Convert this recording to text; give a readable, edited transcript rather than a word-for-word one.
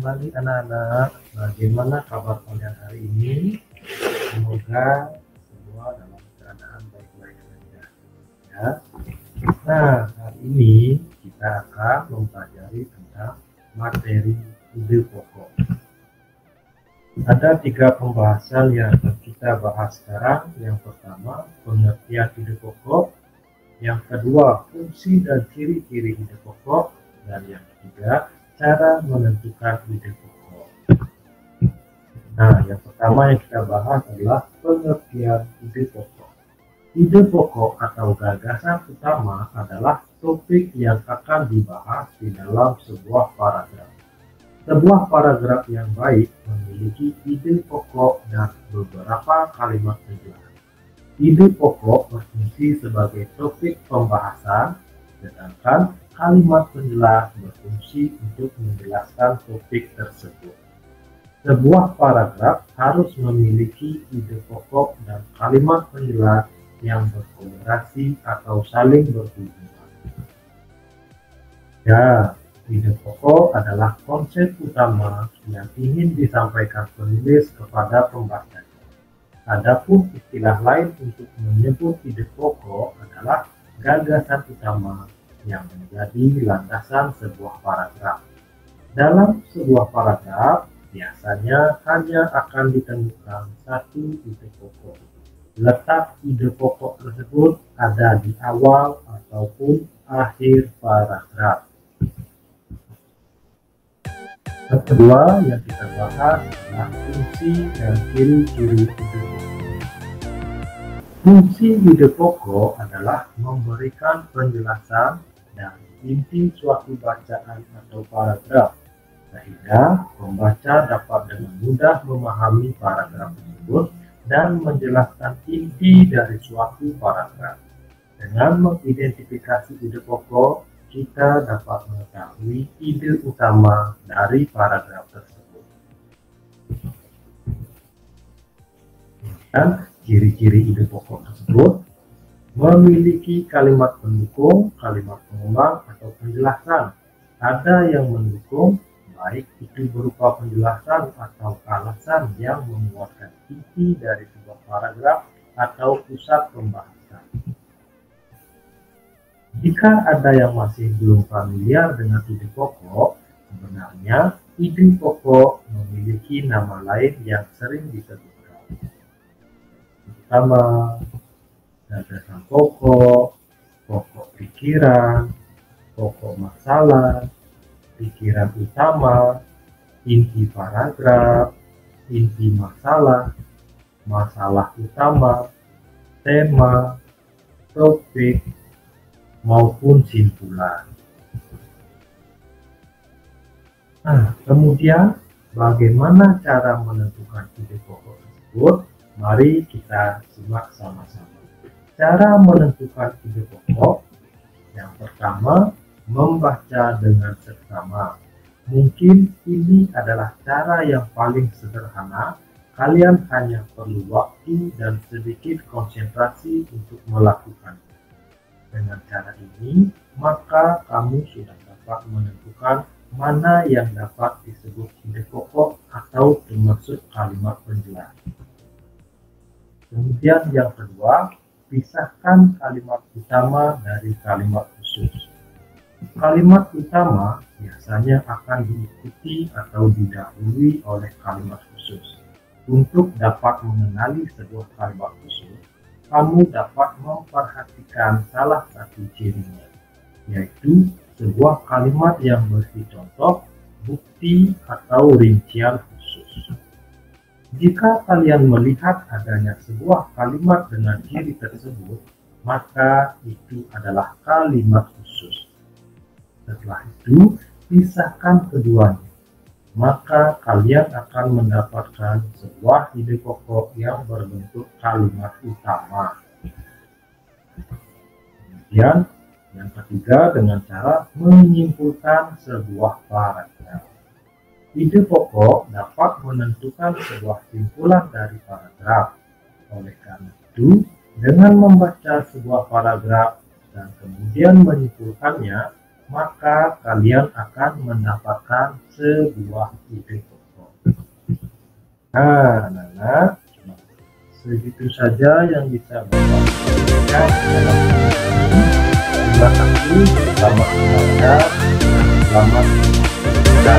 kembali anak-anak. Bagaimana kabar kalian hari ini? Semoga semua dalam keadaan baik-baik saja ya. Nah, hari ini kita akan mempelajari tentang materi ide pokok. Ada 3 pembahasan yang akan kita bahas sekarang. Yang pertama, pengertian ide pokok. Yang kedua, fungsi dan ciri-ciri ide pokok. Dan yang ketiga, cara menentukan ide pokok. Nah, yang pertama yang kita bahas adalah pengertian ide pokok. Ide pokok atau gagasan utama adalah topik yang akan dibahas di dalam sebuah paragraf. Sebuah paragraf yang baik memiliki ide pokok dan beberapa kalimat penjelasan. Ide pokok berfungsi sebagai topik pembahasan, sedangkan kalimat penjelas berfungsi untuk menjelaskan topik tersebut. Sebuah paragraf harus memiliki ide pokok dan kalimat penjelas yang berkolerasi atau saling berhubungan. Ya, ide pokok adalah konsep utama yang ingin disampaikan penulis kepada pembacanya. Adapun istilah lain untuk menyebut ide pokok adalah gagasan utama yang menjadi landasan sebuah paragraf. Dalam sebuah paragraf, biasanya hanya akan ditemukan satu ide pokok. Letak ide pokok tersebut ada di awal ataupun akhir paragraf. Yang kedua yang kita bahas adalah fungsi dan ciri-ciri ide pokok. Fungsi ide pokok adalah memberikan penjelasan dan inti suatu bacaan atau paragraf, sehingga pembaca dapat dengan mudah memahami paragraf tersebut dan menjelaskan inti dari suatu paragraf. Dengan mengidentifikasi ide pokok, kita dapat mengetahui ide utama dari paragraf tersebut. Dan ciri-ciri ide pokok tersebut memiliki kalimat pendukung, kalimat pengembang, atau penjelasan. Ada yang mendukung, baik itu berupa penjelasan atau alasan yang menguatkan inti dari sebuah paragraf atau pusat pembahasan. Jika ada yang masih belum familiar dengan ide pokok, sebenarnya ide pokok memiliki nama lain yang sering disebutkan. Pertama, gagasan pokok, pokok pikiran, pokok masalah, pikiran utama, inti paragraf, inti masalah, masalah utama, tema, topik, maupun simpulan. Nah, kemudian bagaimana cara menentukan ide pokok tersebut? Mari kita simak sama-sama. Cara menentukan ide pokok, yang pertama, membaca dengan seksama. Mungkin ini adalah cara yang paling sederhana. Kalian hanya perlu waktu dan sedikit konsentrasi untuk melakukannya. Dengan cara ini, maka kamu sudah dapat menentukan mana yang dapat disebut ide pokok atau termasuk kalimat penjelas. Kemudian yang kedua, pisahkan kalimat utama dari kalimat khusus. Kalimat utama biasanya akan diikuti atau didahului oleh kalimat khusus. Untuk dapat mengenali sebuah kalimat khusus, kamu dapat memperhatikan salah satu cirinya, yaitu sebuah kalimat yang berisi contoh, bukti, atau rincian khusus. Jika kalian melihat adanya sebuah kalimat dengan ciri tersebut, maka itu adalah kalimat khusus. Setelah itu, pisahkan keduanya. Maka kalian akan mendapatkan sebuah ide pokok yang berbentuk kalimat utama. Kemudian, yang ketiga dengan cara menyimpulkan sebuah paragraf. Ide pokok dapat menentukan sebuah simpulan dari paragraf. Oleh karena itu, dengan membaca sebuah paragraf dan kemudian menyimpulkannya, maka kalian akan mendapatkan sebuah ide pokok. Nah, anak-anak, segitu saja yang bisa Bapak sampaikan dalam video ini. Terima kasih, selamat belajar, selamat bekerja.